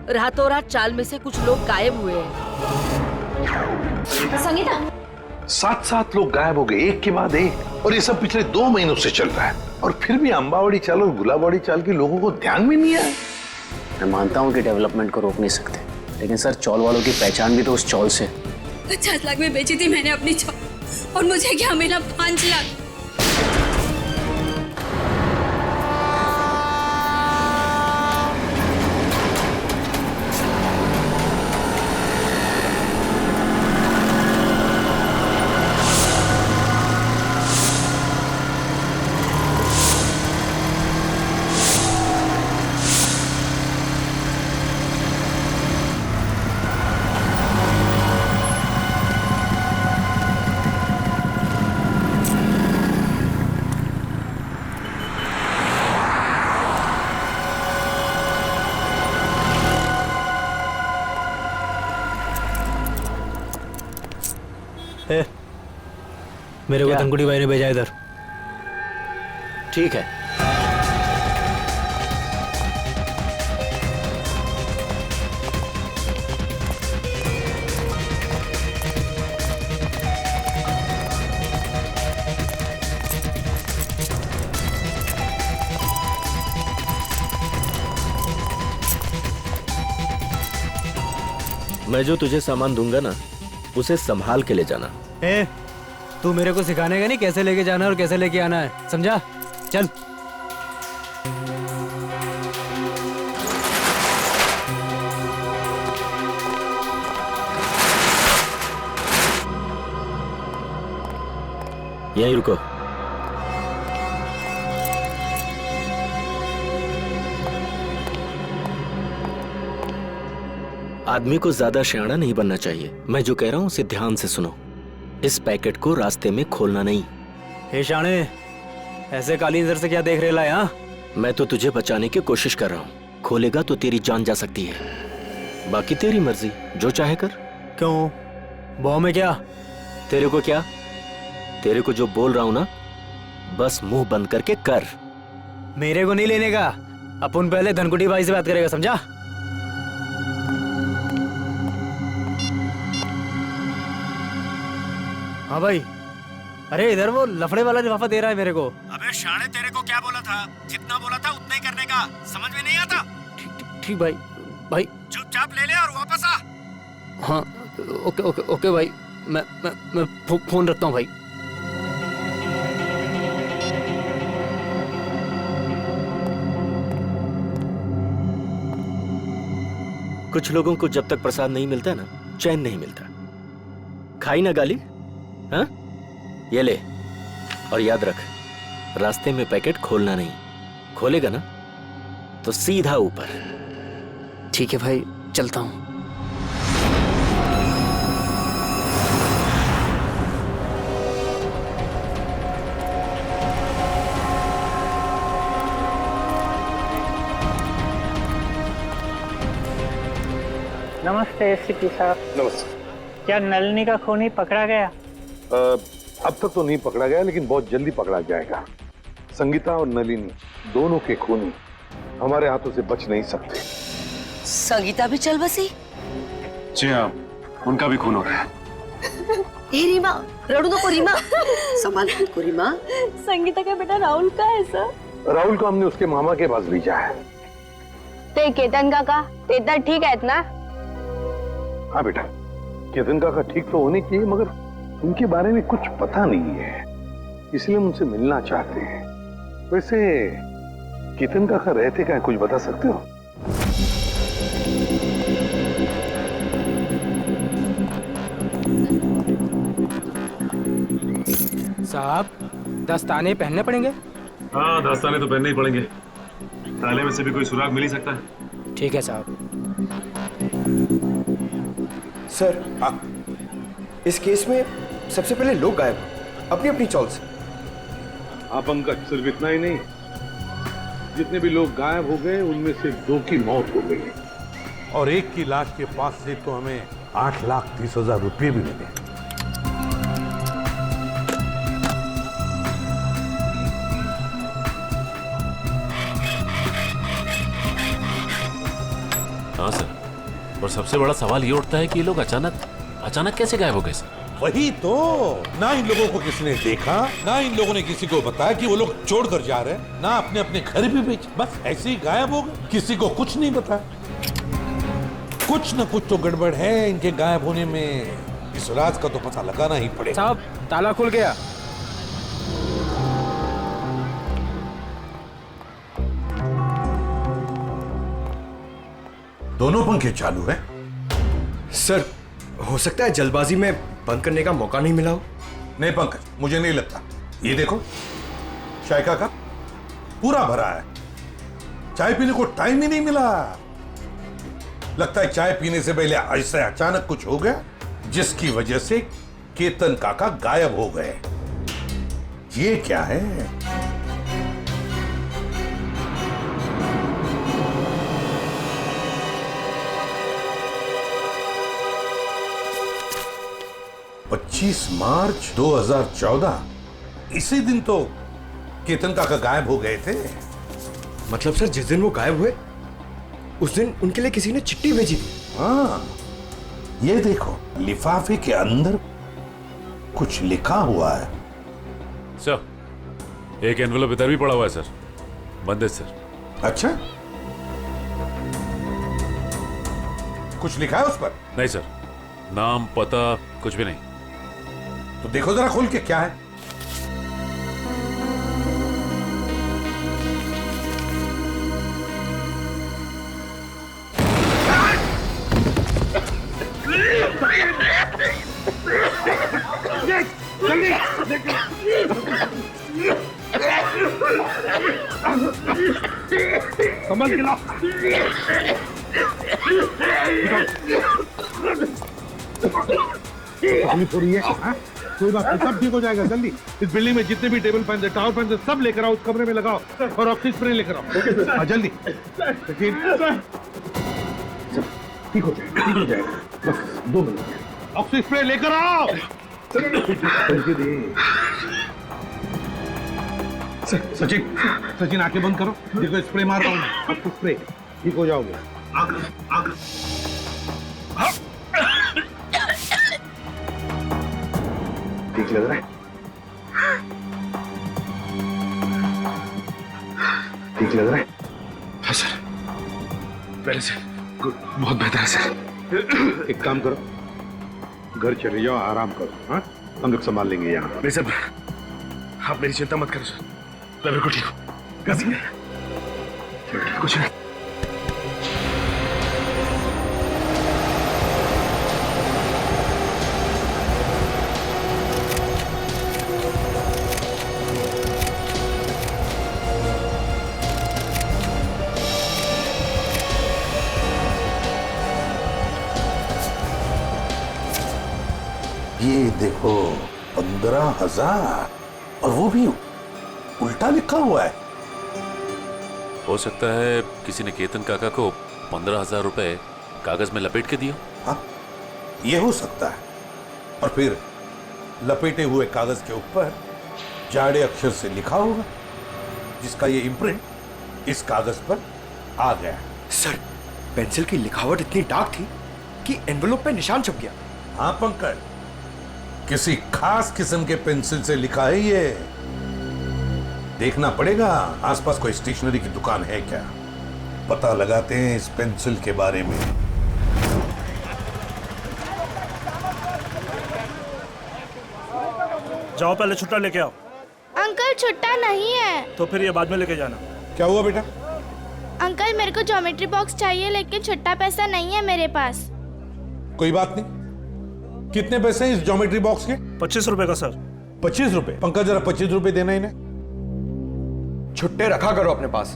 रातों रात चाल में से कुछ लोग गायब हुए हैं। संगीता, 7 लोग गायब हो गए, एक के बाद एक, और ये सब पिछले 2 महीनों से चल रहा है। और फिर भी अंबावड़ी चाल और गुलाबवाड़ी चाल के लोगों को ध्यान में नहीं आया। मैं मानता हूँ कि डेवलपमेंट को रोक नहीं सकते, लेकिन सर चौल वालों की पहचान भी तो उस चौल से। 50 लाख में बेची थी मैंने अपनी चौल, और मुझे क्या मिला? 5 लाख। मेरे को धनकुड़ी भाई ने भेजा इधर। ठीक है, मैं जो तुझे सामान दूंगा ना, उसे संभाल के ले जाना। तू मेरे को सिखाने का नहीं कैसे लेके जाना और कैसे लेके आना है, समझा? चल। यहीं रुको। आदमी को ज्यादा शयाना नहीं बनना चाहिए। मैं जो कह रहा हूं उसे ध्यान से सुनो। इस पैकेट को रास्ते में खोलना नहीं। हे शाणे, ऐसे काली नजर से क्या देख रहे ला? यहाँ मैं तो तुझे बचाने की कोशिश कर रहा हूँ। खोलेगा तो तेरी जान जा सकती है। बाकी तेरी मर्जी, जो चाहे कर। क्यों? बॉ में क्या? तेरे को क्या? तेरे को जो बोल रहा हूं ना, बस मुंह बंद करके कर। मेरे को नहीं लेने का। अपन पहले धनकुटी भाई से बात करेगा, समझा? हाँ भाई। अरे इधर वो लफड़े वाला लिफाफा दे रहा है मेरे को। अबे शाणे, तेरे को क्या बोला था? जितना बोला था उतना ही करने का। समझ में नहीं आता? ठीक भाई। भाई चुपचाप ले ले और वापस आ। हाँ, ओके ओके ओके भाई। मैं फोन रखता हूँ भाई। कुछ लोगों को जब तक प्रसाद नहीं मिलता ना, चैन नहीं मिलता। खाई ना गाली? हाँ, ये ले। और याद रख, रास्ते में पैकेट खोलना नहीं। खोलेगा ना तो सीधा ऊपर। ठीक है भाई, चलता हूँ। नमस्ते एसपी साहब। नमस्ते। क्या नलिनी का खूनी पकड़ा गया? अब तक तो नहीं पकड़ा गया, लेकिन बहुत जल्दी पकड़ा जाएगा। संगीता और नलिनी दोनों के खूनी हमारे हाथों से बच नहीं सकते। संगीता भी चल बसी? जी हाँ, उनका भी खून हो रहा है। रीमा, रड़ू नको रीमा। संभाल को रीमा। संगीता का बेटा राहुल का है सर। राहुल को हमने उसके मामा के पास भेजा है। ते केतन काका, ते ठीक है ना? हाँ बेटा, केतन काका ठीक तो होने चाहिए, मगर उनके बारे में कुछ पता नहीं है, इसलिए हम उनसे मिलना चाहते हैं। वैसे केतन काका रहते क्या, कुछ बता सकते हो? साहब, दस्ताने पहनने पड़ेंगे? हाँ, दस्ताने तो पहनने ही पड़ेंगे। ताले में से भी कोई सुराग मिल ही सकता है। ठीक है साहब। सर, इस केस में सबसे पहले लोग गायब अपनी अपनी चॉल से। हाँ पंकज, सिर्फ इतना ही नहीं, जितने भी लोग गायब हो गए उनमें से 2 की मौत हो गई और एक की लाश के पास से तो हमें 8,30,000 रुपये भी मिले। हाँ सर। और सबसे बड़ा सवाल ये उठता है कि ये लोग अचानक कैसे गायब हो गए सर? वही तो, ना इन लोगों को किसी ने देखा, ना इन लोगों ने किसी को बताया कि वो लोग छोड़कर जा रहे हैं, ना अपने अपने घर भी बेचे, बस ऐसे ही गायब हो गए, किसी को कुछ नहीं बताया। कुछ न कुछ तो गड़बड़ है इनके गायब होने में, इस राज का तो पता लगाना ही पड़ेगा। साहब ताला खुल गया। दोनों पंखे चालू हैं? सर, हो सकता है जल्दबाजी में बंद करने का मौका नहीं मिला हो। नहीं पंकज, मुझे नहीं लगता। ये देखो, चाय का कप पूरा भरा है, चाय पीने को टाइम ही नहीं मिला। लगता है चाय पीने से पहले ऐसे अचानक कुछ हो गया जिसकी वजह से केतन काका गायब हो गए। ये क्या है? मार्च 2014, इसी दिन तो केतन काका गायब हो गए थे। मतलब सर, जिस दिन वो गायब हुए उस दिन उनके लिए किसी ने चिट्ठी भेजी थी। हाँ, ये देखो, लिफाफे के अंदर कुछ लिखा हुआ है। सर, एक एनवेलप इधर भी पड़ा हुआ है सर, बंद है सर। अच्छा, कुछ लिखा है उस पर? नहीं सर, नाम पता कुछ भी नहीं। तो देखो जरा खोल के क्या है। संभल के लाओ। तकलीफ हो रही है? हाँ? कोई बात नहीं, सब ठीक हो जाएगा जल्दी। इस बिल्डिंग में जितने भी टेबल फैन है, टावर फैन है, सब लेकर आओ, उस कमरे में लगाओ और ऑक्सीजन स्प्रे लेकर आओ। हाँ, जल्दी। ठीक हो जाएगा, बस 2 मिनट। ऑक्सीजन स्प्रे लेकर आओ। सचिन आंखें बंद करो, देखो स्प्रे मार रहा हूँ मैं, आपको स्प्रे, ठीक हो जाओगे। ठीक लग रहा है? ठीक लग रहा है? हाँ सर, पहले से गुड, बहुत बेहतर है सर। एक काम करो, घर चले जाओ, आराम करो। हाँ, हम लोग संभाल लेंगे यहाँ। नहीं सर, आप मेरी चिंता मत करो सर, मैं बिल्कुल ठीक हूँ। कुछ नहीं। ये देखो, 15,000, और वो भी उल्टा लिखा हुआ है। हो सकता है किसी ने केतन काका को 15,000 रुपए कागज में लपेट के दिया। हाँ, ये हो सकता है। और फिर लपेटे हुए कागज के ऊपर जाड़े अक्षर से लिखा होगा, जिसका ये इम्प्रिंट इस कागज पर आ गया। सर, पेंसिल की लिखावट इतनी डार्क थी कि एनवेलप पे निशान छप गया। हाँ पंकज, किसी खास किस्म के पेंसिल से लिखा है ये। देखना पड़ेगा आसपास कोई स्टेशनरी की दुकान है क्या, पता लगाते हैं इस पेंसिल के बारे में। जाओ, पहले छुट्टा लेके आओ। अंकल, छुट्टा नहीं है। तो फिर ये बाद में लेके जाना। क्या हुआ बेटा? अंकल, मेरे को ज्योमेट्री बॉक्स चाहिए, लेकिन छुट्टा पैसा नहीं है मेरे पास। कोई बात नहीं। कितने पैसे हैं इस ज्योमेट्री बॉक्स के? 25 रुपए का सर। 25 रुपए? पंकज, जरा 25 रुपए देना इन्हें। छुट्टे रखा करो अपने पास।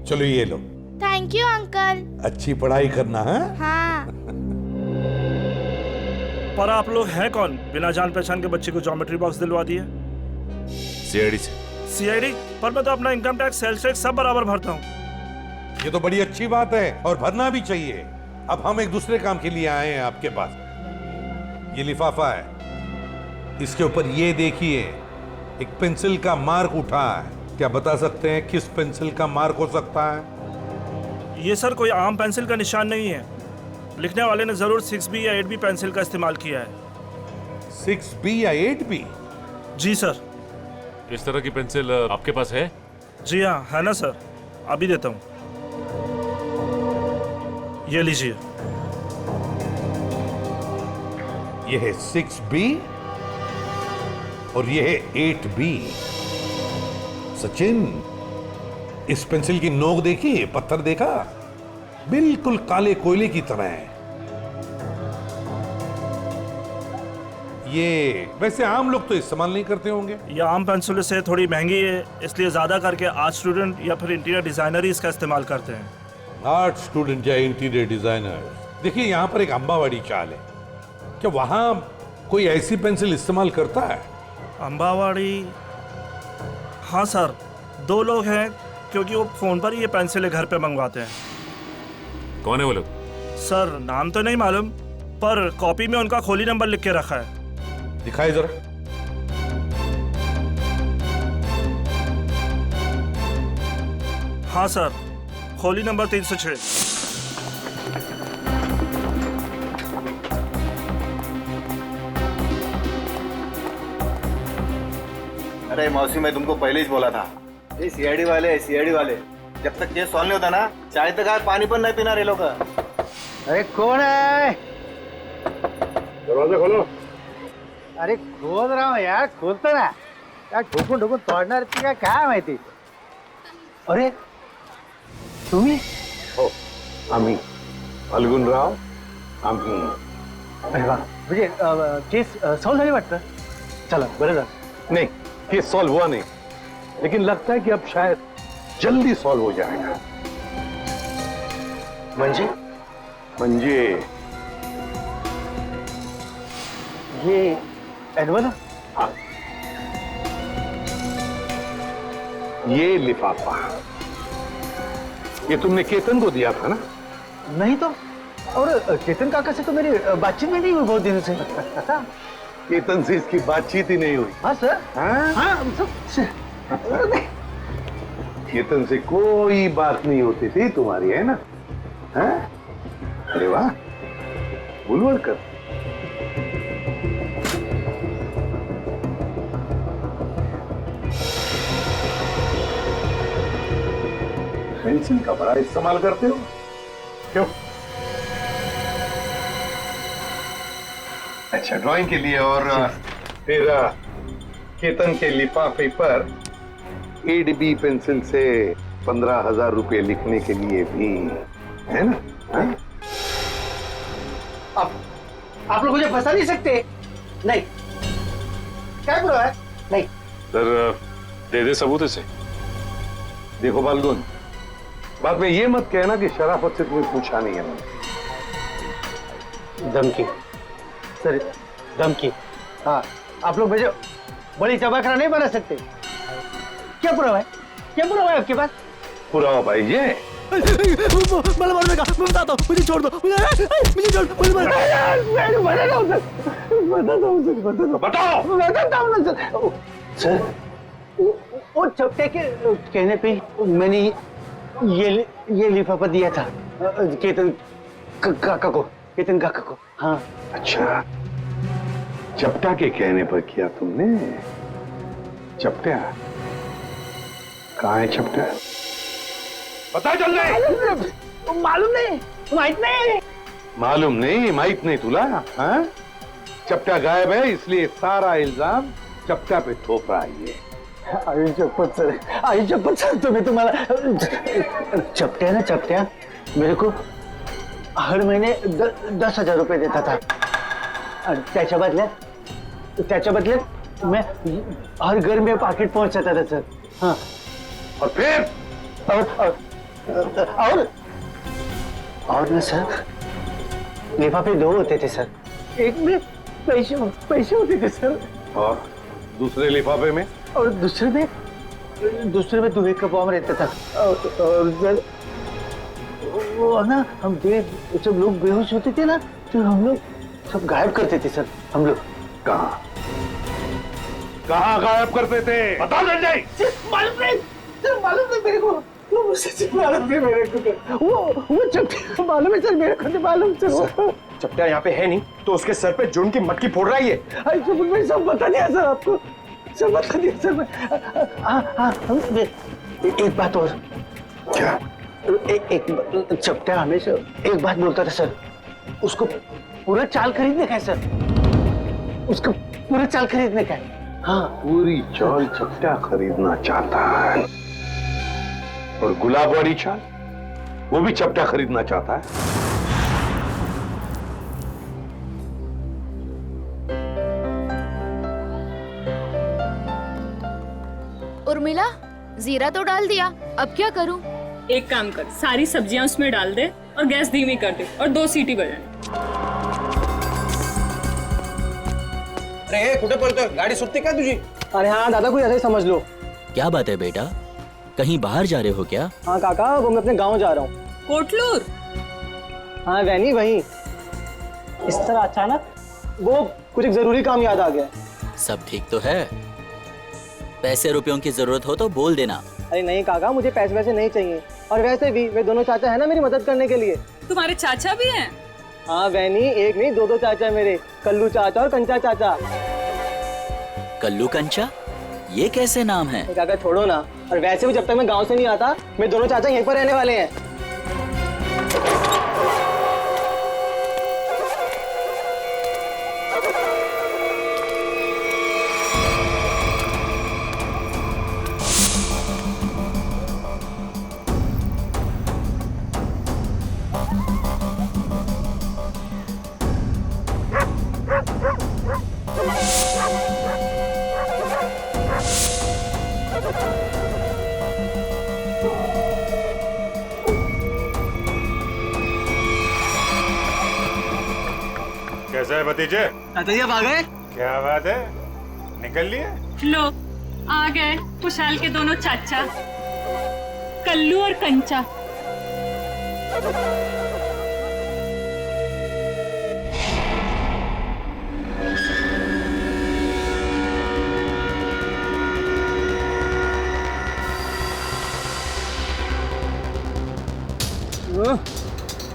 चलो ये लो। Thank you uncle. अच्छी पढ़ाई करना है। हाँ। पर आप लोग हैं कौन, बिना जान पहचान के बच्चे को ज्योमेट्री बॉक्स दिलवा दिए? सीआईडी से। सीआईडी? पर मैं तो अपना इनकम टैक्स, सेल्स टैक्स सब बराबर भरता हूँ। ये तो बड़ी अच्छी बात है और भरना भी चाहिए। अब हम एक दूसरे काम के लिए आए हैं आपके पास। ये लिफाफा है, इसके ऊपर ये देखिए, एक पेंसिल का मार्क उठा है। क्या बता सकते हैं किस पेंसिल का मार्क हो सकता है? ये सर कोई आम पेंसिल का निशान नहीं है, लिखने वाले ने जरूर 6B या 8B पेंसिल का इस्तेमाल किया है। 6B या 8B? जी सर। इस तरह की पेंसिल आपके पास है? जी हाँ, है ना सर, अभी देता हूँ। ये लीजिए। ये है 6B और ये है 8B। सचिन, इस पेंसिल की नोक देखी, पत्थर देखा, बिल्कुल काले कोयले की तरह है। ये वैसे आम लोग तो इस्तेमाल नहीं करते होंगे। ये आम पेंसिल से थोड़ी महंगी है, इसलिए ज्यादा करके आर्ट स्टूडेंट या फिर इंटीरियर डिजाइनर ही इसका इस्तेमाल करते हैं। आर्ट स्टूडेंट या इंटीरियर डिजाइनर। देखिए यहाँ पर एक अंबावाड़ी चाल है, क्या वहां कोई ऐसी पेंसिल इस्तेमाल करता है? अंबावाड़ी? हाँ सर, 2 लोग हैं, क्योंकि वो फोन पर ही ये पेंसिलें घर पे मंगवाते हैं। कौन है वो लोग? सर नाम तो नहीं मालूम, पर कॉपी में उनका खोली नंबर लिख के रखा है। दिखाई जरा। हाँ सर, खोली नंबर 306। अरे मौसी, मैं तुमको पहले ही बोला था, ये सीआईडी वाले जब तक केस सॉल्व नहीं होता ना, चाय तक आए पानी पर नहीं पीना रे लोग। अरे कौन है? दरवाजा खोलो। अरे खोल रहा हूँ यार, खोलतो ना यार, ठोकून ठोकून तोडणार का काय माहिती। अरे तुम्ही? हो, आम्ही फाल्गुनराव, आम्ही। अरे वा, म्हणजे केस सॉल्व झाली वाटतं। चला बरं झालं। नहीं, केस सॉल्व हुआ नहीं, लेकिन लगता है कि अब शायद जल्दी सॉल्व हो जाएगा। म्हणजे ये एनवलप? हाँ, ये लिफाफा, ये तुमने केतन को दिया था ना? नहीं तो, और केतन काका से तो मेरी बातचीत में नहीं हुई बहुत दिनों से। केतन से इसकी बातचीत ही नहीं हुई। हाँ सर। हाँ केतन से कोई बात नहीं होती थी तुम्हारी, है ना? हाँ? अरे वाह, बुलवड़कर। पेंसिल का बड़ा इस्तेमाल करते हो क्यों? अच्छा, ड्राइंग के लिए। और फिर केतन के लिफाफे पर 8B पेंसिल से 15,000 रुपए लिखने के लिए भी, है ना? हाँ? आप लोग मुझे फंसा नहीं सकते। नहीं, क्या बुरा है? नहीं सर, दे दे सबूत इसे। देखो फाल्गुन, बाद में ये मत कहना कि शराफत से तुम्हें पूछा नहीं है मैंने। धमकी सर, धमकी। हाँ, आप लोग मुझे बड़ी चबाखरा नहीं बना सकते। क्या पुरावा है? क्या पुरावा है आपके पास? पुरावा भाई ये मला मारू नका, मैं बताता हूँ, मुझे छोड़ दो, मुझे छोड़, मुझे बताओ सर। वो चपटे के कहने पे मैंने ये लिफाफा दिया था केतन काका को। हाँ। अच्छा, चपटा के कहने पर किया तुमने? चपटा कहाँ है? चपटा पता चल जाए। मालूम नहीं, माहित नहीं तुला? हाँ? चपटा गायब है, इसलिए सारा इल्जाम चपटा पे थोप रहा है ये। आई शपथ सर, तुम्हें तुम्हारा चपट्या मेरे को हर महीने 10,000 रुपए देता था। त्याच्या बदल्यात मैं हर घर में पाकिट पहुंचाता था सर। हाँ, और फिर और ना सर, लिफाफे 2 होते थे सर। एक में पैसे होते थे सर, और दूसरे लिफाफे में? और दूसरे में दुबे का बॉम्ब रहता था। और वो ना, हम जब लोग बेहोश होते थे ना, तो हम लोग सब गायब करते थे सर। हम लोग कहाँ गायब करते थे? बता संजय। मालूम नहीं मेरे को। वो सच मालूम थे मेरे को, वो चपटे मालूम है सर, मेरे को तो मालूम सर। चपटा यहाँ पे है नहीं तो उसके सर पे जुर्म की मटकी फोड़ रहा है ये। मैं सब बता दिया सर आपको, सब बता दिया सर। एक बात और। क्या? एक चपटा हमेशा एक बात बोलता था सर, उसको पूरा चाल खरीदने का है सर, उसको पूरा चाल खरीदने का है। हाँ, पूरी चाल चपटा खरीदना चाहता है, और गुलाब वाली चाल वो भी चपटा खरीदना चाहता है। उर्मिला, जीरा तो डाल दिया, अब क्या करूं? एक काम कर, सारी सब्जियां उसमें डाल दे और गैस धीमी कर दे और 2 सीटी बजाए। अरे कुठे पळतोय, गाडी सुटते का तुझी? अरे हाँ दादा, कोई ऐसा ही समझ लो। क्या बात है बेटा, कहीं बाहर जा रहे हो क्या? हाँ काका, वो मैं अपने गांव जा रहा हूँ। कोटलूर? हाँ वैनी वही। इस तरह अचानक वो कुछ एक जरूरी काम याद आ गया। सब ठीक तो है? पैसे रुपयों की जरूरत हो तो बोल देना। अरे नहीं काका, मुझे पैसे वैसे नहीं चाहिए, और वैसे भी वे दोनों चाचा है ना मेरी मदद करने के लिए। तुम्हारे चाचा भी हैं? हाँ वैनी, एक नहीं 2 चाचा है मेरे, कल्लू चाचा और कंचा चाचा। कल्लू कंचा, ये कैसे नाम है? काका छोड़ो ना, और वैसे भी जब तक मैं गांव से नहीं आता मेरे दोनों चाचा यहीं पर रहने वाले हैं। कैसा है भतीजे? चाचा जी आप आ गए? क्या बात है, निकल लिए? लो, आ गए खुशहाल के दोनों चाचा, कल्लू और कंचा।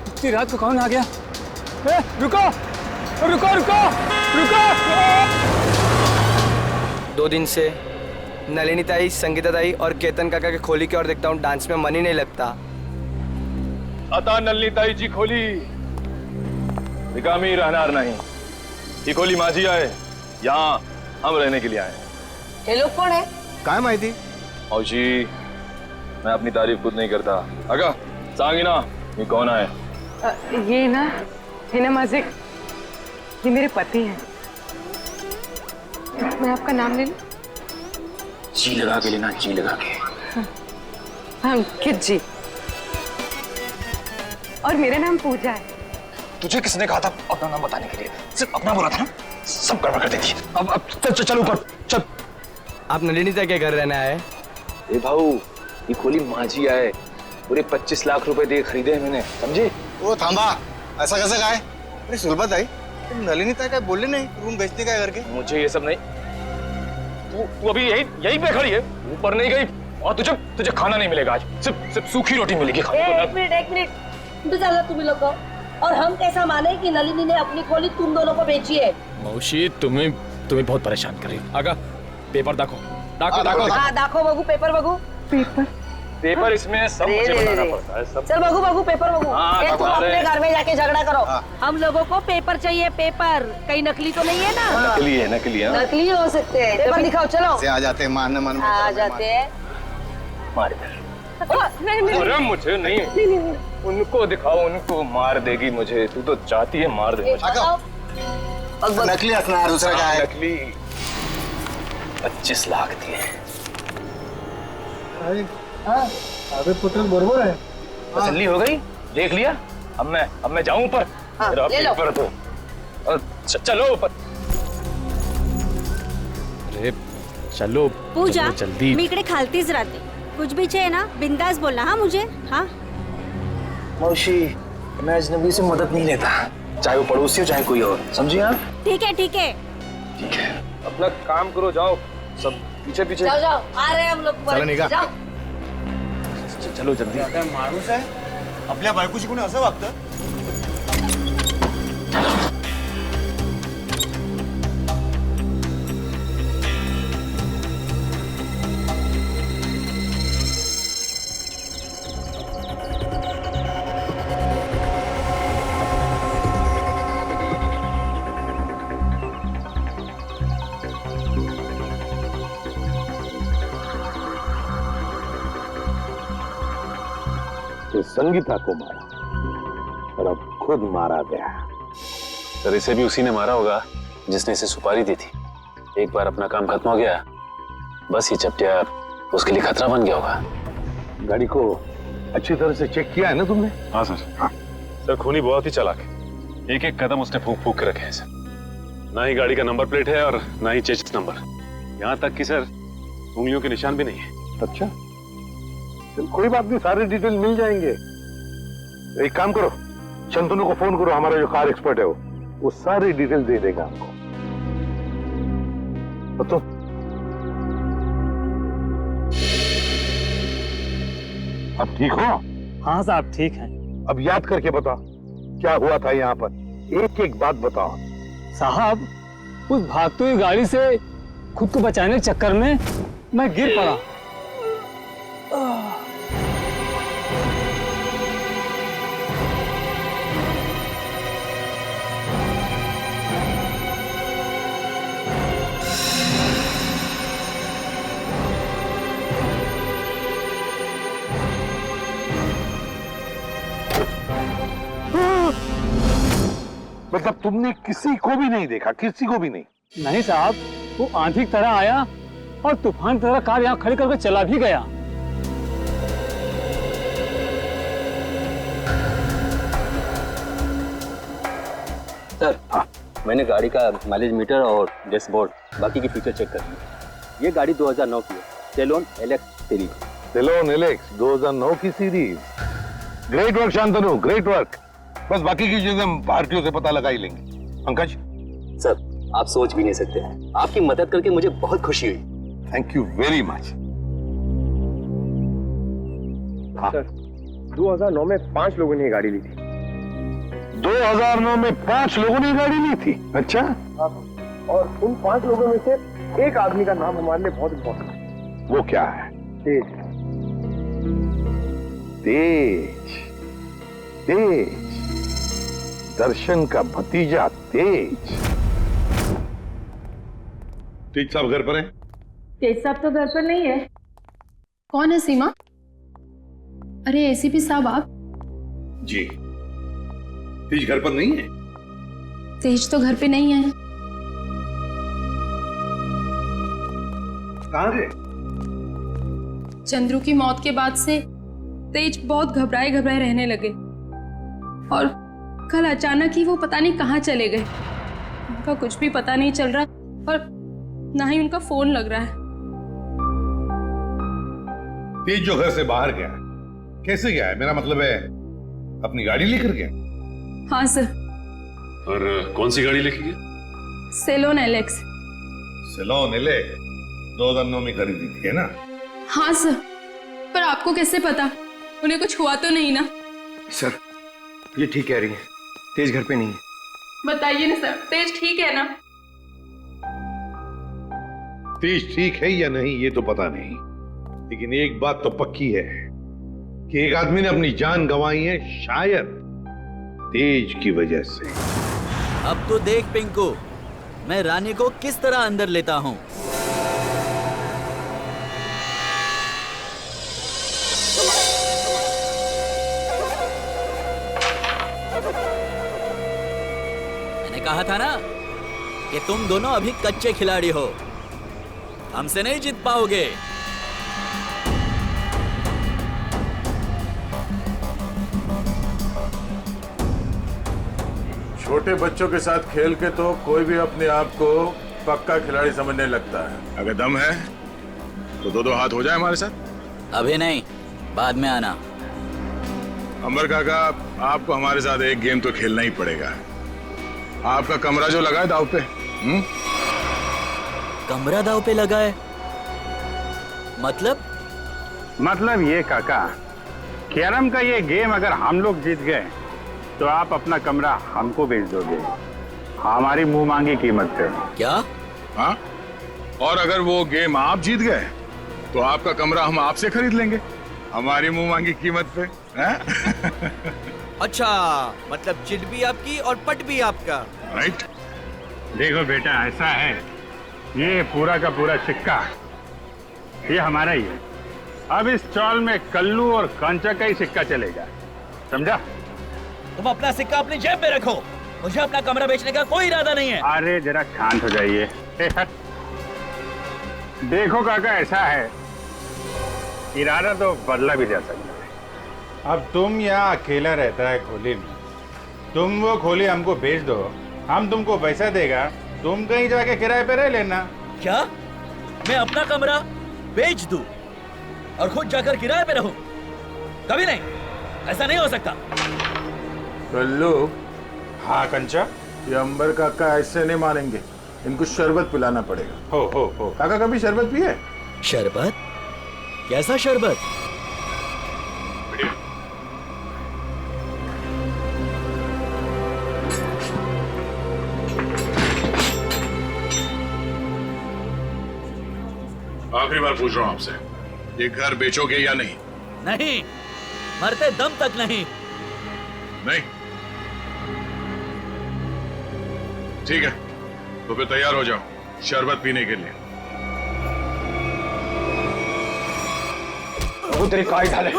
इतनी रात को कौन आ गया? रुको रुको रुको रुको। 2 दिन से नलिनी ताई, संगीता ताई और केतन काका के खोली की ओर देखता हूँ, डांस में मन ही नहीं लगता। आता नलिनी ताई जी खोली, रिकामी रहनार नहीं, ये खोली माझी आहे, यहाँ हम रहने के लिए आए। ये लोग कौन है? काय माहिती? औशी, मैं अपनी तारीफ खुद नहीं करता। अगा सांगी ना, ये कौन है? ये ना माझे, ये मेरे पति हैं। मैं आपका नाम ले लूं? जी लगा के लेना, जी लगा के। हाँ, अंकित जी। और मेरा नाम पूजा है। तुझे किसने कहा था अपना नाम बताने के लिए? सिर्फ अपना बोला था ना, सब गड़बड़ कर देती। अब चल ऊपर चल। आप नलिनी ताई के घर रहने आए? ए भाऊ, ये खोली माझी आहे, पूरे 25 लाख रुपए दे खरीदे हैं मैंने, समझे? वो थांबा, ऐसा कैसे कहा है? अरे सुलभा ताई, तुम नलिनी ताई का बोले नहीं रूम बेचने का करके? मुझे ये सब नहीं, तू अभी यही पे खड़ी है, ऊपर नहीं गई, और तुझे खाना नहीं मिलेगा आज, सिर्फ सूखी रोटी मिलेगी खाने को। एक मिनट तो चलो तुम लोग को, और हम कैसा माने कि नलिनी ने अपनी खोली तुम दोनों को बेची है? मौशी, तुम्हें बहुत परेशान कर रही है। आगा पेपर दाखो दाखो बगू, पेपर बगू। पेपर इसमें सब मुझे बताना पड़ता है सब। चल बगू पेपर बगू। हाँ, तुम अपने घर में जाके झगड़ा करो। हम लोगों को पेपर चाहिए, पेपर। कहीं नकली तो नहीं है ना? नकली है। नकली हो सकते हैं, पेपर दिखाओ। चलो से आ जाते हैं, मारने आ जाते हैं। अरे मुझे नहीं, उनको दिखाओ, उनको मार देगी मुझे। तू तो चाहती है मार दे मुझे। नकली हंसना है, दूसरा क्या है? नकली 25 लाख दिए। अबे पुत्र बरोबर है। तसल्ली हो गई, देख लिया। अब मैं जाऊं ऊपर? ले लो। तो चलो ऊपर। अरे चलो पूजा, जल्दी। मी इकडे खालतीच राहते, कुछ भी चाहिए ना बिंदास बोलना। हाँ मुझे, हाँ मौशी, मैं अजनबी से मदद नहीं लेता, चाहे वो पड़ोसी हो चाहे कोई और, समझिए आप? ठीक है ठीक है। अपना काम करो, जाओ सब पीछे। जाओ आ रहे हैं हम लोग। चलो निकाल। जाओ। चलो जल्दी. काय माणूस आहे आपल्या बायकोशी कोणी असं वागतं? संगीता को मारा और अब खुद मारा गया। सर इसे भी उसी ने मारा होगा जिसने इसे सुपारी दी थी। एक बार अपना काम खत्म हो गया, बस ये चपटिया उसके लिए खतरा बन गया होगा। गाड़ी को अच्छी तरह से चेक किया है ना तुमने? हाँ सर. हाँ सर, खूनी बहुत ही चालाक है. एक एक कदम उसने फूक फूक के रखे हैं सर. ना ही गाड़ी का नंबर प्लेट है और ना ही चेसिस नंबर. यहाँ तक कि सर उंगलियों के निशान भी नहीं है. अच्छा, चल कोई बात नहीं, सारे डिटेल मिल जाएंगे। एक काम करो, शंतनु को फोन करो, हमारा जो कार एक्सपर्ट है वो सारी डिटेल दे देगा हमको। तो अब ठीक हो? हाँ साहब ठीक है। अब याद करके बताओ क्या हुआ था यहाँ पर, एक एक बात बताओ। साहब उस भागती हुई गाड़ी से खुद को बचाने के चक्कर में मैं गिर पड़ा। मतलब तुमने किसी को भी नहीं देखा? किसी को भी नहीं? नहीं साहब, वो आंधी की तरह आया और तूफान की तरह कार यहाँ खड़ी करके चला भी गया। सर हाँ, मैंने गाड़ी का माइलेज मीटर और डैशबोर्ड बाकी की फीचर चेक कर लिए। ये गाड़ी 2009 की है, सेलोन एलेक्स सीरीज। सेलोन एलेक्स 2009 की series. Great work Shantanu, great work. बस बाकी की चीजें हम भारतीयों से पता लगा ही लेंगे। पंकज सर, आप सोच भी नहीं सकते हैं, आपकी मदद करके मुझे बहुत खुशी हुई। Thank you very much. Sir 2009 में 5 लोगों ने ये गाड़ी ली थी। 2009 में 5 लोगों ने गाड़ी ली थी? अच्छा। और उन 5 लोगों में से एक आदमी का नाम हमारे लिए बहुत इम्पोर्टेंट है। वो क्या है? तेज। तेज, तेज, दर्शन का भतीजा तेज। तेज साहब घर पर हैं? तेज साहब तो घर पर नहीं है। कौन है सीमा? अरे एसीपी साहब आप? जी। तेज घर पर नहीं है? तेज तो घर पे नहीं है। कहाँ गए? चंद्रू की मौत के बाद से तेज बहुत घबराए घबराए रहने लगे और कल अचानक ही वो पता नहीं कहाँ चले गए। उनका कुछ भी पता नहीं चल रहा और ना ही उनका फोन लग रहा है। तेज जो घर से बाहर गया, कैसे गया है? मेरा मतलब है अपनी गाड़ी लेकर गया? हाँ सर। और कौन सी गाड़ी लेके गया? Salon Alex. सेलोन एलेक्स 2009 में खरीदी थी, है ना? हाँ सर, पर आपको कैसे पता? उन्हें कुछ हुआ तो नहीं ना? सर ये ठीक कह रही है, तेज घर पे नहीं है। बताइए ना सर, तेज ठीक है ना? तेज ठीक है या नहीं ये तो पता नहीं, लेकिन एक बात तो पक्की है कि एक आदमी ने अपनी जान गंवाई है, शायद तेज की वजह से। अब तो देख पिंकू, मैं रानी को किस तरह अंदर लेता हूँ। मैंने कहा था ना कि तुम दोनों अभी कच्चे खिलाड़ी हो, हमसे नहीं जीत पाओगे। छोटे बच्चों के साथ खेल के तो कोई भी अपने आप को पक्का खिलाड़ी समझने लगता है। अगर दम है तो 2-2 हाथ हो जाए हमारे साथ। अभी नहीं, बाद में आना। अंबर काका, आपको हमारे साथ एक गेम तो खेलना ही पड़ेगा। आपका कमरा जो लगा है दाव पे। कमरा दाव पे लगा है? मतलब ये काका कैरम का ये गेम अगर हम लोग जीत गए तो आप अपना कमरा हमको बेच दोगे, हमारी मुंह मांगी कीमत पे। क्या? हाँ, और अगर वो गेम आप जीत गए तो आपका कमरा हम आपसे खरीद लेंगे, हमारी मुंह मांगी कीमत पे। अच्छा, मतलब चिट भी आपकी और पट भी आपका। राइट। देखो बेटा, ऐसा है, ये पूरा का पूरा सिक्का ये हमारा ही है। अब इस चौल में कल्लू और कांचा का ही सिक्का चलेगा, समझा? तुम अपना सिक्का अपनी जेब में रखो, मुझे अपना कमरा बेचने का कोई इरादा नहीं है। अरे जरा शांत हो जाइए। देखो काका, ऐसा है, इरादा तो बदला भी जा सकता है। अब तुम यहाँ अकेला रहता है खोली में, तुम वो खोली हमको बेच दो, हम तुमको पैसा देगा, तुम कहीं जाके किराए पे रह लेना। क्या मैं अपना कमरा बेच दूं और खुद जाकर किराए पे रहूं? कभी नहीं, ऐसा नहीं हो सकता। कल्लू। हाँ कंचा, ये अंबर काका ऐसे नहीं मानेंगे, इनको शरबत पिलाना पड़ेगा। हो काका कभी शरबत पिए? शरबत? कैसा शरबत? आखिरी बार पूछ रहा हूँ आपसे, ये घर बेचोगे या नहीं? नहीं, मरते दम तक नहीं। नहीं? ठीक है, तो फिर तैयार हो जाओ शरबत पीने के लिए। वो तेरी काय ढाले।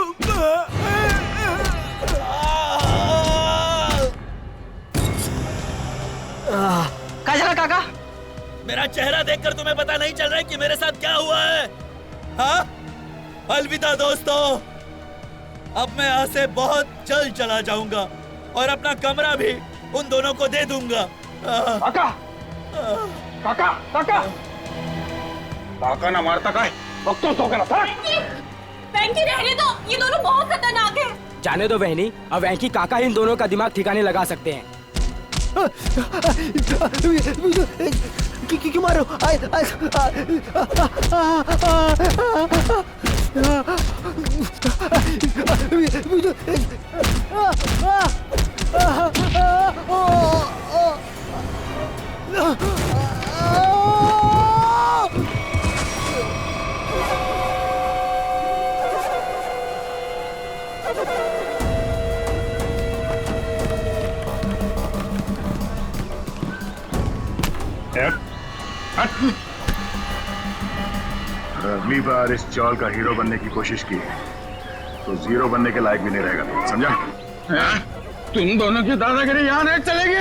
क्या चला काका? मेरा चेहरा देखकर तुम्हें पता नहीं चल रहा है कि मेरे साथ क्या हुआ है? हाँ? अलविदा दोस्तों, अब मैं यहाँ से बहुत जल्द चला जाऊंगा और अपना कमरा भी उन दोनों को दे दूंगा। काका, काका, काका, काका ना मारता का है, वक्त तो करा था। वेंकी रहने दो, ये दोनों बहुत खतरनाक हैं। जाने दो बहनी, अब वेंकी काका इन दोनों का दिमाग ठिकाने लगा सकते हैं। क्यों मारो? अगली बार इस चौल का हीरो बनने की कोशिश की तो जीरो बनने के लायक भी नहीं रहेगा, समझा? तुम दोनों की दादागिरी यहाँ नहीं चलेगी।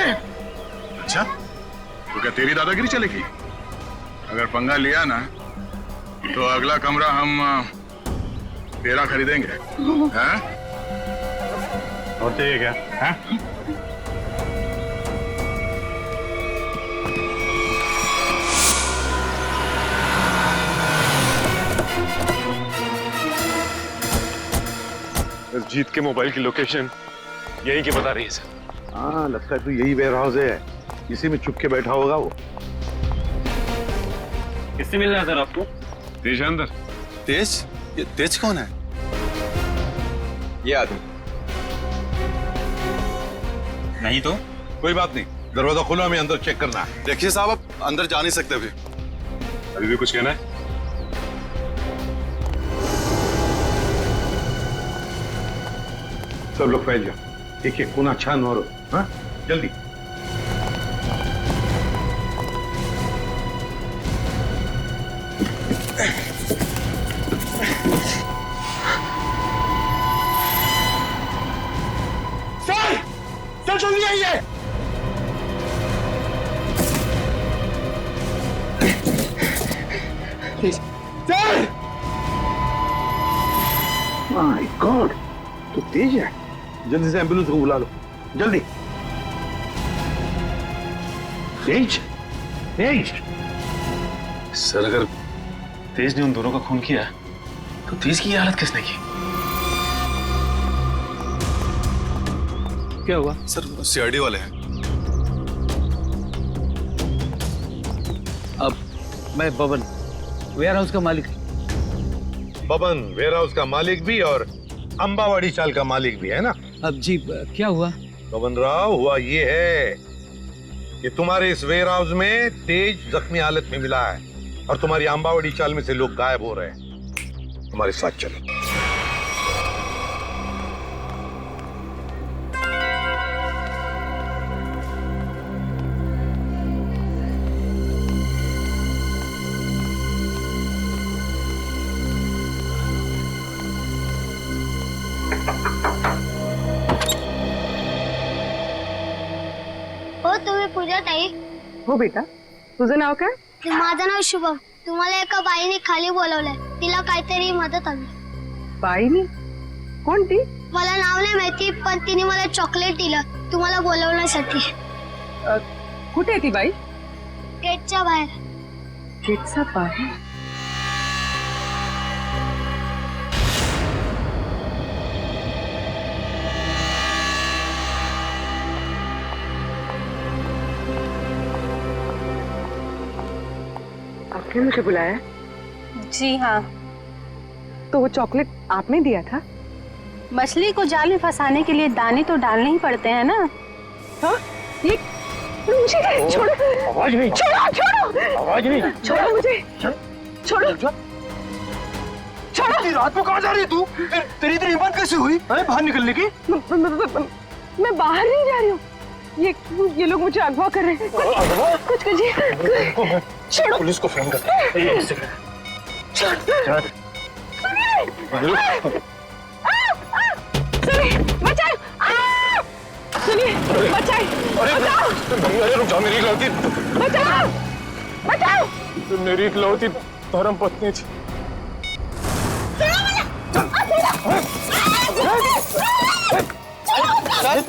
अच्छा, तो क्या तेरी दादागिरी चलेगी? अगर पंगा लिया ना तो अगला कमरा हम तेरा खरीदेंगे। हैं? और चाहिए क्या? हैं? जीत के मोबाइल की लोकेशन यही के बता रही है सर। हाँ, लगता है तो यही वेयर हाउस है, इसी में चुप के बैठा होगा वो। किससे मिलना है सर आपको? तेज अंदर। तेज? ये तेज कौन है? ये आदमी नहीं तो कोई बात नहीं, दरवाजा खुला, हमें अंदर चेक करना है। देखिए साहब, आप अंदर जा नहीं सकते अभी। अभी भी कुछ कहना है? सब लोग फैल जाओ, एक एक कोना छान मारो। हाँ, जल्दी। सर, सर जल्दी आइए। सर! माय गॉड, तो तेज है। जल्दी से एम्बुलेंस को बुला लो, जल्दी। तेज, तेज। सर, अगर तेज ने उन दोनों का खून किया तो तेज की हालत किसने की? क्या हुआ? सर, सीआईडी वाले हैं। अब मैं बबन, वेयर हाउस का मालिक। बबन वेयर हाउस का मालिक भी और अंबावाड़ी चाल का मालिक भी है ना। अब जी क्या हुआ? पवन राव, हुआ ये है कि तुम्हारे इस वेयर हाउस में तेज जख्मी हालत में मिला है और तुम्हारी अंबावाड़ी चाल में से लोग गायब हो रहे हैं। तुम्हारे साथ चलो। हो तुम्ही पूजा ताई? हो बेटा, तुझं नाव काय? माझं नाव शुभम. तुम्हाला एका बाईने खाली बोलवलंय. तिला काहीतरी मदत हवी. बाईनी? कोणती? मला नाव नाही माहिती, पण तिने मला चॉकलेट दिलं तुम्हाला बोलवण्यासाठी. कुठे आहे ती बाई? गेटच्या बाहेर. गेटच्या बाहेर? आपने मुझे बुलाया? जी हाँ। तो वो चॉकलेट आपने दिया था? मछली को जाल में फंसाने के लिए दाने तो डालने ही पड़ते हैं ना। हाँ? ये मुझे छोड़ो। आवाज नहीं। छोड़ो छोड़ो। आवाज नहीं। छोड़ो मुझे। छोड़ो। छोड़ो। रात में कहाँ जा रही है तू? तेरी इतनी हिम्मत कैसे हुई? अरे बाहर निकलने की? मैं बाहर नहीं जा रही हूँ। ये लोग मुझे अगवा कर रहे हैं। कुछ कीजिए। छोड़ो। पुलिस को फोन कर। सुनिए, बचाओ! सुनिए, बचाओ! बचाओ! अरे रुक जाओ, मेरी इकलौती बचाओ! बचाओ! मेरी इकलौती धर्म पत्नी थी।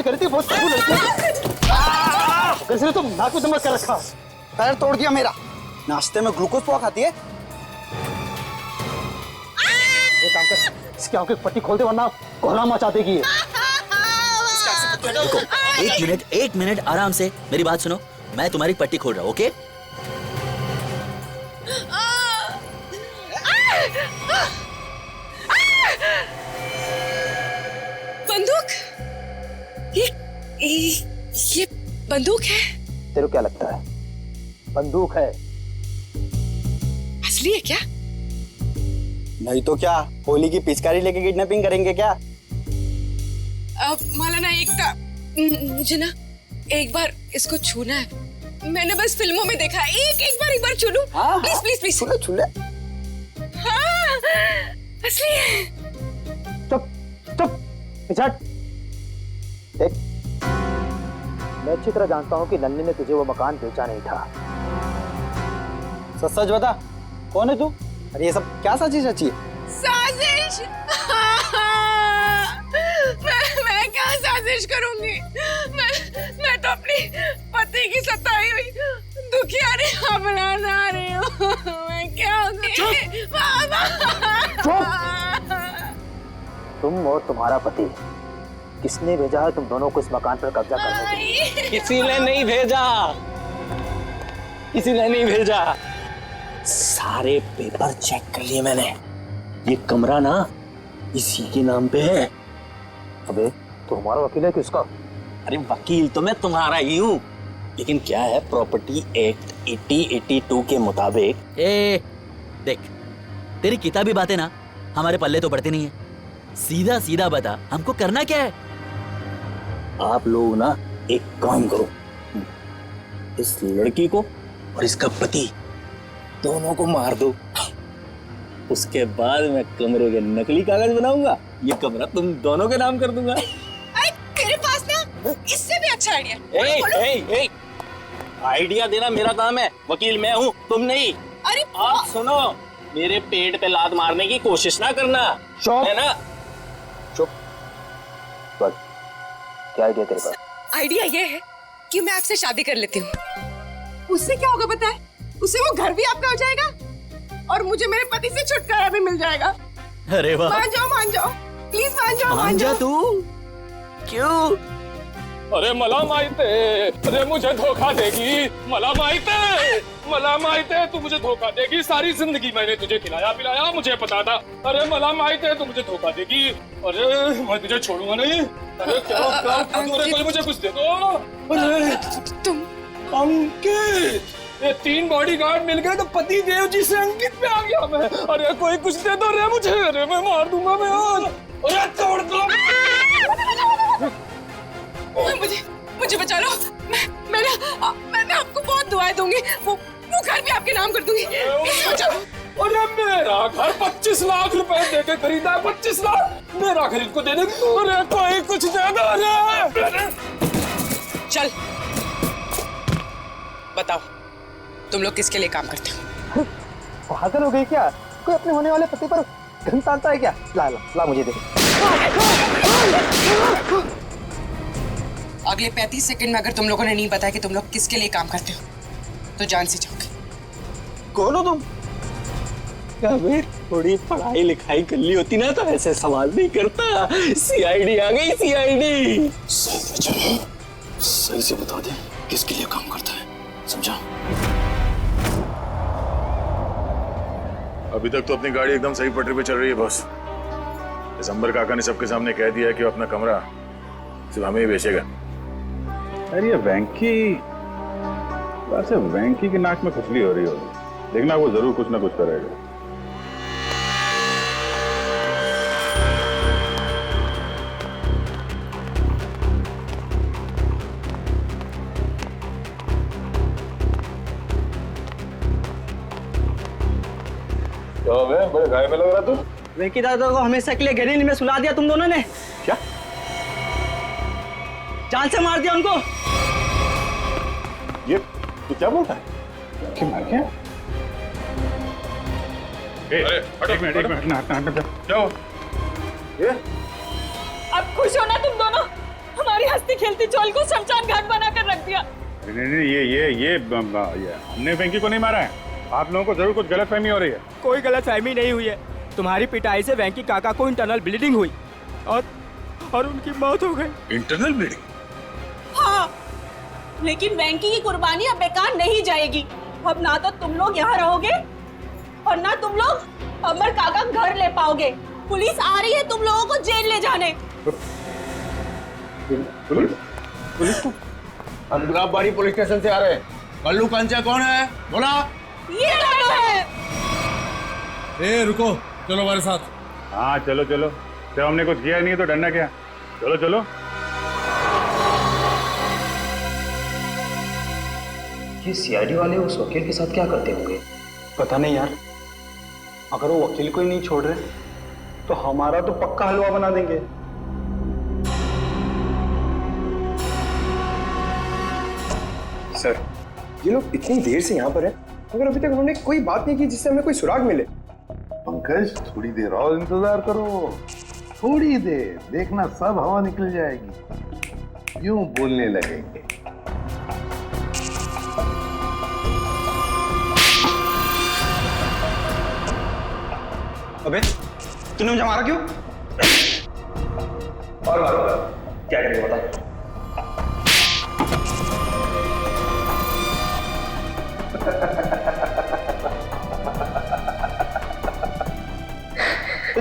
करती बहुत चाकू लड़की कैसे तो नाक में दम कर रखा। पैर तोड़ दिया मेरा। नाश्ते में ग्लूकोज पोहा खाती है। ये काम कर, इसकी आंखें पट्टी खोल दे वरना कोहरा मचा देगी। रुको, एक मिनट आराम से मेरी बात सुनो। मैं तुम्हारी पट्टी खोल रहा हूँ, ओके? बंदूक? ये बंदूक है? तेरे को क्या लगता है? बंदूक है। असली है क्या? नहीं तो क्या, होली की पिचकारी लेके किडनैपिंग करेंगे क्या? अब माला ना मुझे ना एक बार इसको छूना है। मैंने बस फिल्मों में देखा है। एक बार छू लूं? Please please please. छू ले। हाँ, असली है। चुप पिछट। देख, मैं अच्छी तरह जानता हूँ कि नन्नी ने तुझे वो मकान बेचा नहीं था। सच बता, कौन है तू? अरे ये सब क्या साजिश रची है? साजिश? मैं क्या साजिश करूंगी? मैं तो अपनी पति की सताई हुई दुखियारी अपना रही हूँ। मैं क्या होगी? तुम और तुम्हारा पति, किसने भेजा है तुम दोनों को इस मकान पर कब्जा करने के लिए? किसी ने नहीं भेजा। किसी ने नहीं भेजा। सारे पेपर चेक कर लिए मैंने। ये कमरा ना इसी के नाम पे है। अबे तो हमारा वकील है किसका? अरे वकील तो मैं तुम्हारा ही हूँ, लेकिन क्या है, प्रॉपर्टी एक्ट 8082 के मुताबिक। देख, तेरी किताबी बातें ना हमारे पल्ले तो पड़ती नहीं है। सीधा सीधा बता, हमको करना क्या है? आप लोग ना एक काम करो, इस लड़की को और इसका पति दोनों को मार दो। उसके बाद मैं कमरे के नकली कागज बनाऊंगा। ये कमरा तुम दोनों के नाम कर दूंगा। तेरे पास ना इससे भी अच्छा आइडिया। आइडिया देना मेरा काम है, वकील मैं हूँ, तुम नहीं। अरे आप सुनो, मेरे पेट पे लात मारने की कोशिश ना करना, है ना? चुप। क्या आइडिया तेरे पास? आइडिया ये है कि मैं आपसे शादी कर लेती हूँ। उससे क्या होगा पता है? उससे वो घर भी आपका हो जाएगा और मुझे मेरे पति से छुटकारा भी मिल जाएगा। अरे वाह, मान जाओ, प्लीज मान जाओ। मान जा तू। क्यों? अरे मला माहित है, अरे मुझे धोखा देगी, मला माहित है तू मुझे धोखा देगी। सारी जिंदगी मैंने तुझे खिलाया पिलाया, मुझे पता था। अरे मला माहित है तू मुझे धोखा देगी। अरे मैं तुझे छोड़ूंगा नहीं। अरे क्या अरे कोई मुझे कुछ दे दो। अरे तुम अंकित, ये 3 बॉडीगार्ड मिल गए तो पति देव जी से अंकित पे आ गया मैं। अरे कोई कुछ दे दो रे मुझे, अरे मैं मार दूंगा मैं आज। अरे तोड़ दो मुझे बचा लो। मैं आपको बहुत दुआएं दूंगी, वो घर भी आपके नाम कर दूंगी। अरे मेरा घर 25 लाख रुपए देके खरीदा है, 25 लाख मेरा खरीद को दे दे। अरे कोई कुछ दे दो। अरे चल बताओ, तुम लोग किसके लिए काम करते हो? पागल हो गई क्या? कोई अपने होने वाले पति पर घन तानता है क्या? ला ला ला मुझे दे। अगले 35 सेकंड में अगर तुम लोगों ने नहीं बताया कि तुम लोग किसके लिए काम करते हो तो जान से जाओगे। कौन हो तुम? अबे थोड़ी पढ़ाई लिखाई कर ली होती ना तो ऐसे सवाल नहीं करता। सीआईडी आ गई, सीआईडी। सही से बता दे किसके लिए काम करता है, समझा? अभी तक तो अपनी गाड़ी एकदम सही पटरी पे चल रही है बॉस। दिसंबर काका ने सबके सामने कह दिया है कि वो अपना कमरा सिर्फ हमें ही बेचेगा। अरे ये वेंकी, वैसे वेंकी की नाक में खुजली हो रही होगी, देखना वो जरूर कुछ ना कुछ करेगा। तो बड़े घायल में लग रहा तू। वेंकी दादा को हमेशा के लिए गहरी नींद में सुला दिया तुम दोनों ने। क्या? जान से मार दिया उनको। ये तू क्या बोलता है? क्या मार क्या? एक मिनट ना जाओ। ये अब खुश हो ना तुम दोनों? हमारी हंसती खेलती चोल को शमशान घाट बनाकर रख दिया। नहीं ये हमने वेंकी को नहीं मारा है। आप लोगों को जरूर कुछ गलतफहमी हो रही है। कोई गलतफहमी नहीं हुई है। तुम्हारी पिटाई से वेंकी काका को इंटरनल ब्लीडिंग हुई और उनकी मौत हो गई। Internal bleeding? हाँ, लेकिन वेंकी की कुर्बानी अब बेकार नहीं जाएगी। अब ना तो तुम लोग यहाँ रहोगे और ना तुम लोग अमर काका घर ले पाओगे। पुलिस आ रही है तुम लोगों को जेल ले जाने। पुलिस को? हम गुलाबबाड़ी पुलिस स्टेशन से आ रहे हैं। कल्लू कंचा कौन है? बोला। ये दोनों है। ए रुको, चलो हमारे साथ। हाँ चलो चलो, जब हमने कुछ किया नहीं है तो डरना क्या? चलो चलो। ये सीआईडी वाले उस वकील के साथ क्या करते होंगे? पता नहीं यार। अगर वो वकील को ही नहीं छोड़ रहे तो हमारा तो पक्का हलवा बना देंगे। सर, ये लोग इतनी देर से यहाँ पर हैं, मगर अभी तक उन्होंने कोई बात नहीं की जिससे हमें कोई सुराग मिले। पंकज, थोड़ी देर और इंतजार करो, थोड़ी देर, देखना सब हवा निकल जाएगी, यूं बोलने लगेंगे। अबे तूने मुझे मारा क्यों? और मारो, क्या करेंगे बता?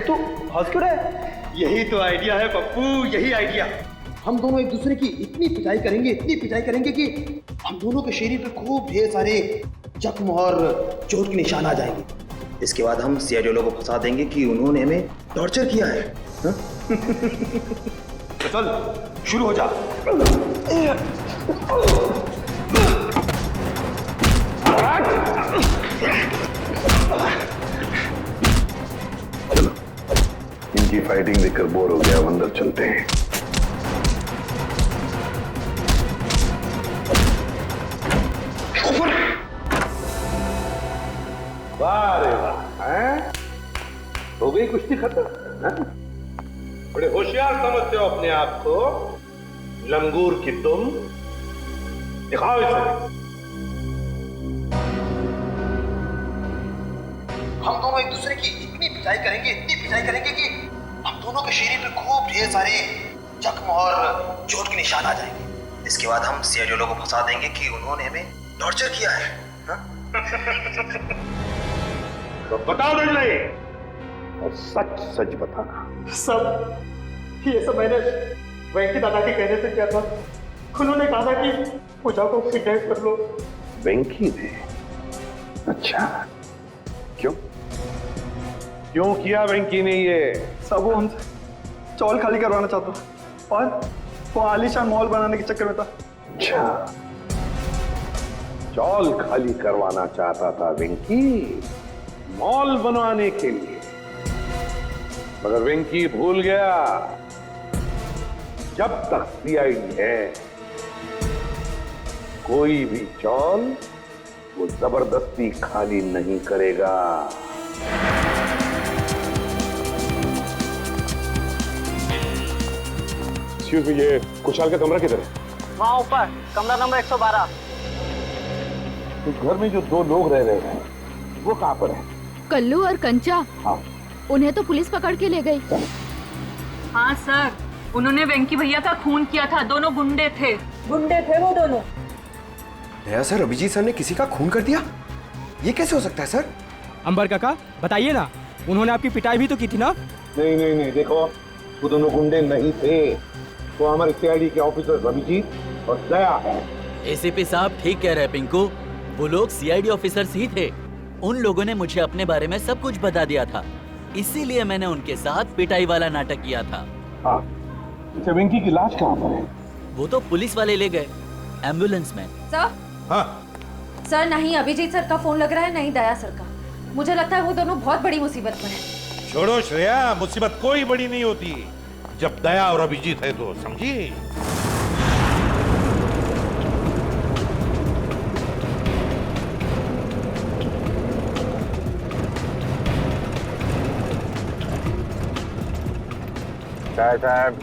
तू हंस क्यों रहा है? यही तो आइडिया है पप्पू, यही आइडिया। हम दोनों एक दूसरे की इतनी पिटाई करेंगे कि हम दोनों के शरीर पे खूब ढेर सारे जख्म और चोट के निशान आ जाएंगे। इसके बाद हम सीआईडी वालों को फंसा देंगे कि उन्होंने हमें टॉर्चर किया है। तो चल शुरू हो जा। इनकी फाइटिंग देखकर बोर हो गया, अंदर चलते हैं। वाह रे वाह, हैं? हो गई कुश्ती खत्म। बड़े होशियार समझते हो अपने आप को, लंगूर की तुम। दिखाओ इसे। हम दोनों एक दूसरे की इतनी पिटाई करेंगे कि हम दोनों के शरीर पे खूब ढेर सारे जख्म और चोट के निशान आ जाएंगे। इसके बाद हम सीआईडी लोगों को फंसा देंगे कि उन्होंने हमें टॉर्चर किया है। तो बताओ नहीं, और सच सच बताना। सब ये सब मैंने वेंकी दादा के कहने से किया था। उन्होंने कहा था कि पूजा को किडनैप कर लो। वेंकी ने? अच्छा, क्यों क्यों किया वेंकी ने ये? सब वो हमसे चौल खाली करवाना चाहता और वो आलीशान मॉल बनाने के चक्कर में था। अच्छा, चौल खाली करवाना चाहता था वेंकी मॉल बनवाने के लिए, मगर वेंकी भूल गया जब तक सीआईडी है कोई भी चौल वो जबरदस्ती खाली नहीं करेगा। एक्सक्यूज मी, ये कुशाल का कमरा किधर है? वहाँ ऊपर कमरा नंबर 112। तो घर में जो दो लोग रह रहे हैं वो कहाँ पर है? कल्लू और कंचा। हाँ, उन्हें तो पुलिस पकड़ के ले गई। हाँ सर, उन्होंने वेंकी भैया का खून किया था। दोनों गुंडे थे वो दोनों। नया सर, अभिजीत सर ने किसी का खून कर दिया? ये कैसे हो सकता है सर? अंबर काका बताइए ना, उन्होंने आपकी पिटाई भी तो की थी ना? नहीं नहीं नहीं, देखो वो दोनों गुंडे नहीं थे, वो हमारे सीआईडी के ऑफिसर अभिजीत और दया है। एसीपी साहब ठीक कह रहे हैं पिंकू, वो लोग सीआईडी ऑफिसर्स ही थे। उन लोगों ने मुझे अपने बारे में सब कुछ बता दिया था, इसीलिए मैंने उनके साथ पिटाई वाला नाटक किया था। हाँ, वेंकी की लाश कहाँ पर है? वो तो पुलिस वाले ले गए एम्बुलेंस में। सर? हाँ सर, नहीं अभिजीत सर का फोन लग रहा है, नहीं दया सर का। मुझे लगता है वो दोनों बहुत बड़ी मुसीबत में हैं। छोड़ो श्रेया, मुसीबत कोई बड़ी नहीं होती जब दया और अभिजीत है तो, समझी? क्या साहब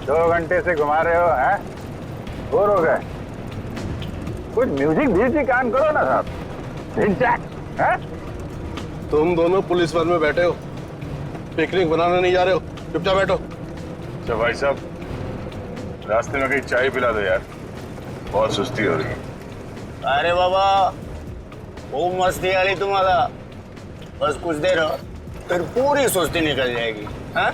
2 घंटे से घुमा रहे हो, हैं? बोर हो गए? कुछ म्यूजिक भी कान करो ना साहब। हैं? तुम दोनों पुलिस वन में बैठे हो, पिकनिक बनाने नहीं जा रहे हो, चुपचाप बैठो। अच्छा भाई साहब, रास्ते में कहीं चाय पिला दो यार, बहुत सुस्ती हो रही है। अरे बाबा खूब मस्ती आ रही तुम्हारा, बस कुछ देर और फिर पूरी सुस्ती निकल जाएगी। हाँ?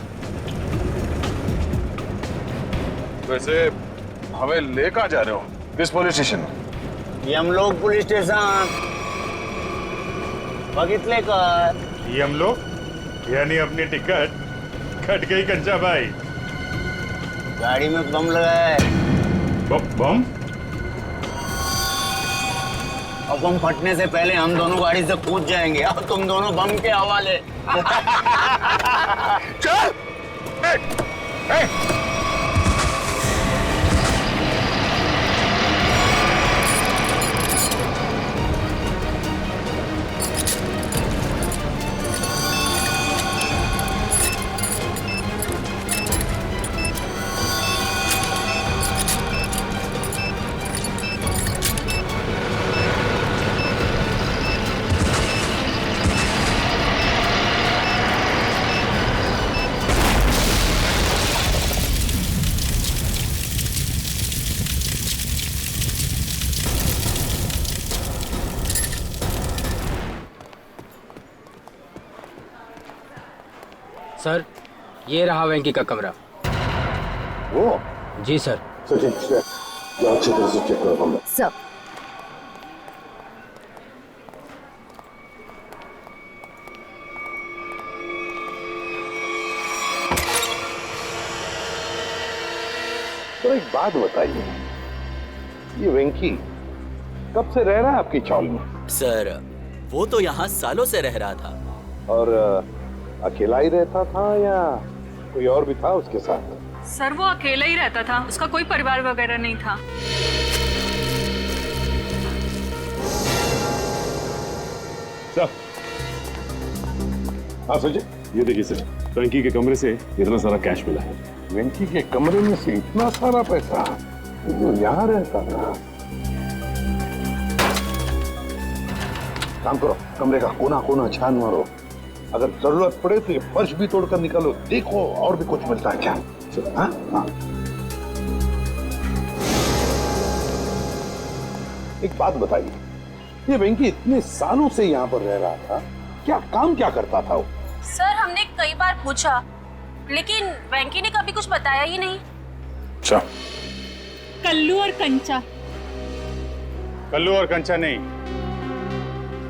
वैसे हमें ले कहाँ जा रहे हो? किस पुलिस स्टेशन? यमलोक पुलिस स्टेशन। बगितले का यमलोक यानी अपनी टिकट कट गई कंचा भाई। गाड़ी में बम लगा है। बम? और बम फटने से पहले हम दोनों गाड़ी से कूद जाएंगे और तुम दोनों बम के हवाले। चल! सर, ये रहा वेंकी का कमरा। वो? जी सर। सचिन, अच्छी तरह से चेक करो कमरा। सब तो एक बात बताइए, ये वेंकी कब से रह रहा है आपकी चौल में? सर, वो तो यहाँ सालों से रह रहा था। और अकेला ही रहता था या कोई और भी था उसके साथ? सर, वो अकेला ही रहता था, उसका कोई परिवार वगैरह नहीं था। सर, हाँ सचिन, ये देखिए सर, वेंकी के कमरे से इतना सारा कैश मिला है। वेंकी के कमरे में से इतना सारा पैसा? वो यहाँ रहता था? काम करो, कमरे का कोना कोना छान मारो, अगर जरूरत पड़े तो ये फर्श भी तोड़कर निकालो, देखो और भी कुछ मिलता है क्या। हाँ हाँ। एक बात बताइए, ये वेंकी इतने सालों से यहाँ पर रह रहा था, क्या काम क्या करता था वो? सर हमने कई बार पूछा, लेकिन वेंकी ने कभी कुछ बताया ही नहीं। अच्छा, कल्लू और कंचा। कल्लू और कंचा नहीं,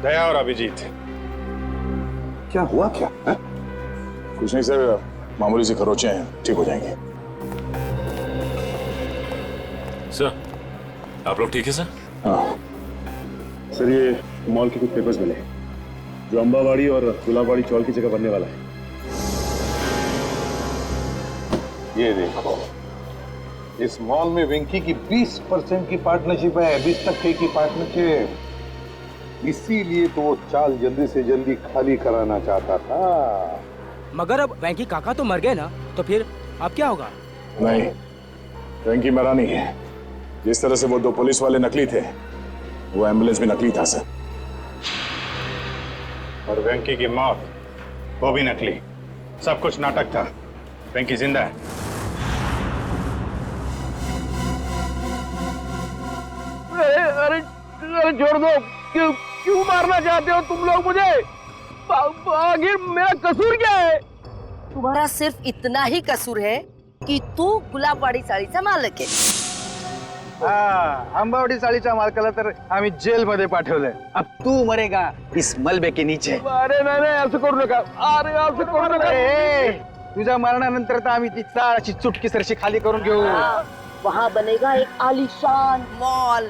दया और अभिजीत। क्या हुआ क्या है? कुछ नहीं सर, मामूली से खरोचे हैं, ठीक हो जाएंगे। सर, आप लोग ठीक है सर? हाँ सर, ये मॉल के कुछ पेपर्स मिले जो अंबावाड़ी और गुलाबवाड़ी चौल की जगह बनने वाला है। ये देखो, इस मॉल में वेंकी की 20% की पार्टनरशिप है, 20% की पार्टनरशिप। इसीलिए तो वो चाल जल्दी से जल्दी खाली कराना चाहता था। मगर अब वेंकी काका तो मर गए ना, तो फिर अब क्या होगा? नहीं, वेंकी मरा नहीं है। जिस तरह से वो 2 पुलिस वाले नकली थे, वो एम्बुलेंस भी नकली था सर। और वेंकी की मौत, वो भी नकली। सब कुछ नाटक था। वेंकी जिंदा है। अरे छोड़ दो, क्यों मारना चाहते हो तुम लोग मुझे? आखिर मेरा कसूर क्या है? तुम्हारा सिर्फ इतना ही कसूर है कि तू गुलाबवाडी चाळीचा मालक आहे। आंबावडी चाळीच्या मालकाला तर आम्ही जेल मध्ये पाठवलंय। अब तू मरेगा इस मलबे के नीचे। अरे नाही असं करू नका, अरे असं करू नका। तुझ्या मरणानंतर तर आम्ही ती चाळाची चुटकी सरशी खाली करून घेऊ। वहाँ बनेगा एक आलीशान मॉल।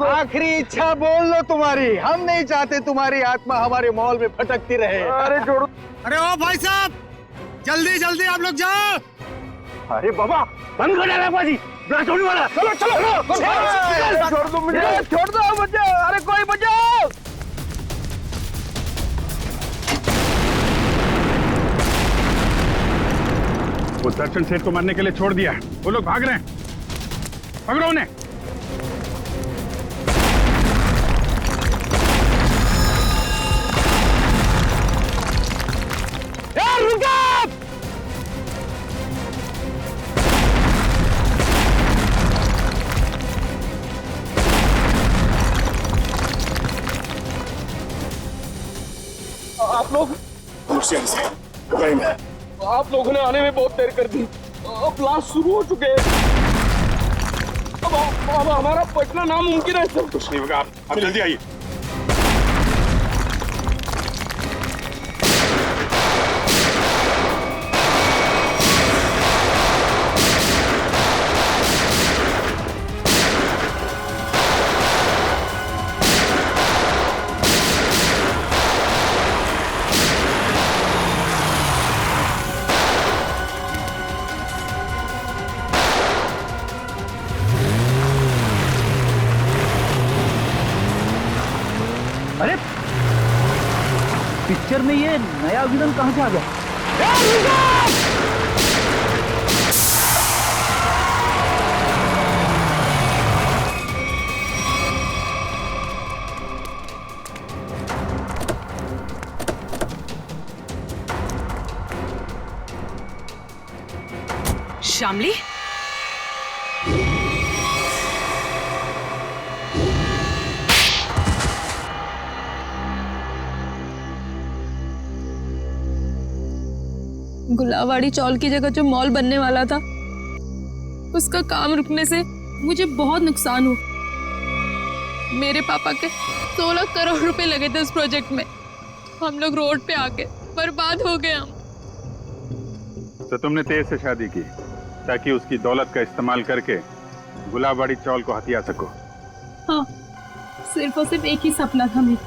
आखिरी इच्छा बोल लो तुम्हारी। हम नहीं चाहते तुम्हारी आत्मा हमारे मॉल में भटकती रहे। अरे छोड़ो। अरे ओ भाई साहब, जल्दी जल्दी आप लोग जाओ। अरे बाबा, बंद कर डाला बाजी, छोड़ने वाला। चलो चलो, छोड़ दो मुझे, छोड़ दो मुझे। अरे कोई बचाओ। वो दर्शन सेठ को मारने के लिए छोड़ दिया, वो लोग भाग रहे हैं। पकड़ो उन्हें। रुको! आप लोग आप लोगों ने आने में बहुत देर कर दी। अब ब्लास्ट शुरू हो चुके हैं। अब हमारा बचना नामुमकिन है सर। कुछ नहीं होगा, आप जल्दी आइए। अरे पिक्चर में ये नया विलन कहां से आ गया? श्यामली, गुलाबवाड़ी चौल की जगह जो मॉल बनने वाला था, उसका काम रुकने से मुझे बहुत नुकसान हुआ। मेरे पापा के 16 करोड़ रुपए लगे थे उस प्रोजेक्ट में। हम लोग रोड पे आके बर्बाद हो गए हम। तो तुमने तेज से शादी की ताकि उसकी दौलत का इस्तेमाल करके गुलाबवाड़ी चौल को हथिया सको। हाँ, सिर्फ और सिर्फ एक ही सपना था मेरा,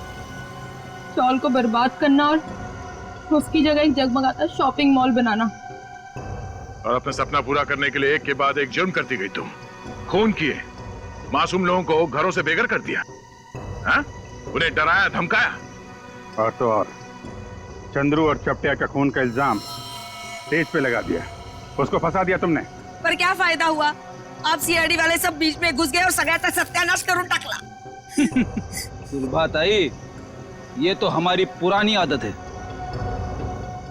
चौल को बर्बाद करना और उसकी जगह एक जगमगाता शॉपिंग मॉल बनाना। और अपना सपना पूरा करने के लिए एक के बाद एक जुर्म करती गई तुम। खून किए, मासूम लोगों को घरों से बेघर कर दिया, हाँ? उन्हें डराया धमकाया। और तो और चंद्रू और चपटिया का खून का इल्जाम तेज पे लगा दिया, उसको फंसा दिया तुमने। पर क्या फायदा हुआ? आप सीआईडी वाले सब बीच में घुस गए और सगळ्याचा सत्यानाश करून टाकला। सुलभाताई, ये तो हमारी पुरानी आदत है।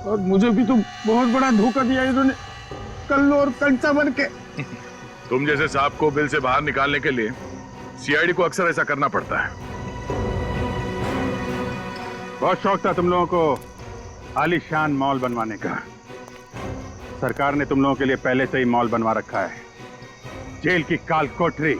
और मुझे भी तो बहुत बड़ा धोखा दिया इन्होंने, कल्लू और कंचा बन के। तुम जैसे सांप को बिल से बाहर निकालने के लिए सीआईडी को अक्सर ऐसा करना पड़ता है। बहुत शौक था तुम लोगों को आलीशान मॉल बनवाने का। सरकार ने तुम लोगों के लिए पहले से ही मॉल बनवा रखा है। जेल की काल कोठरी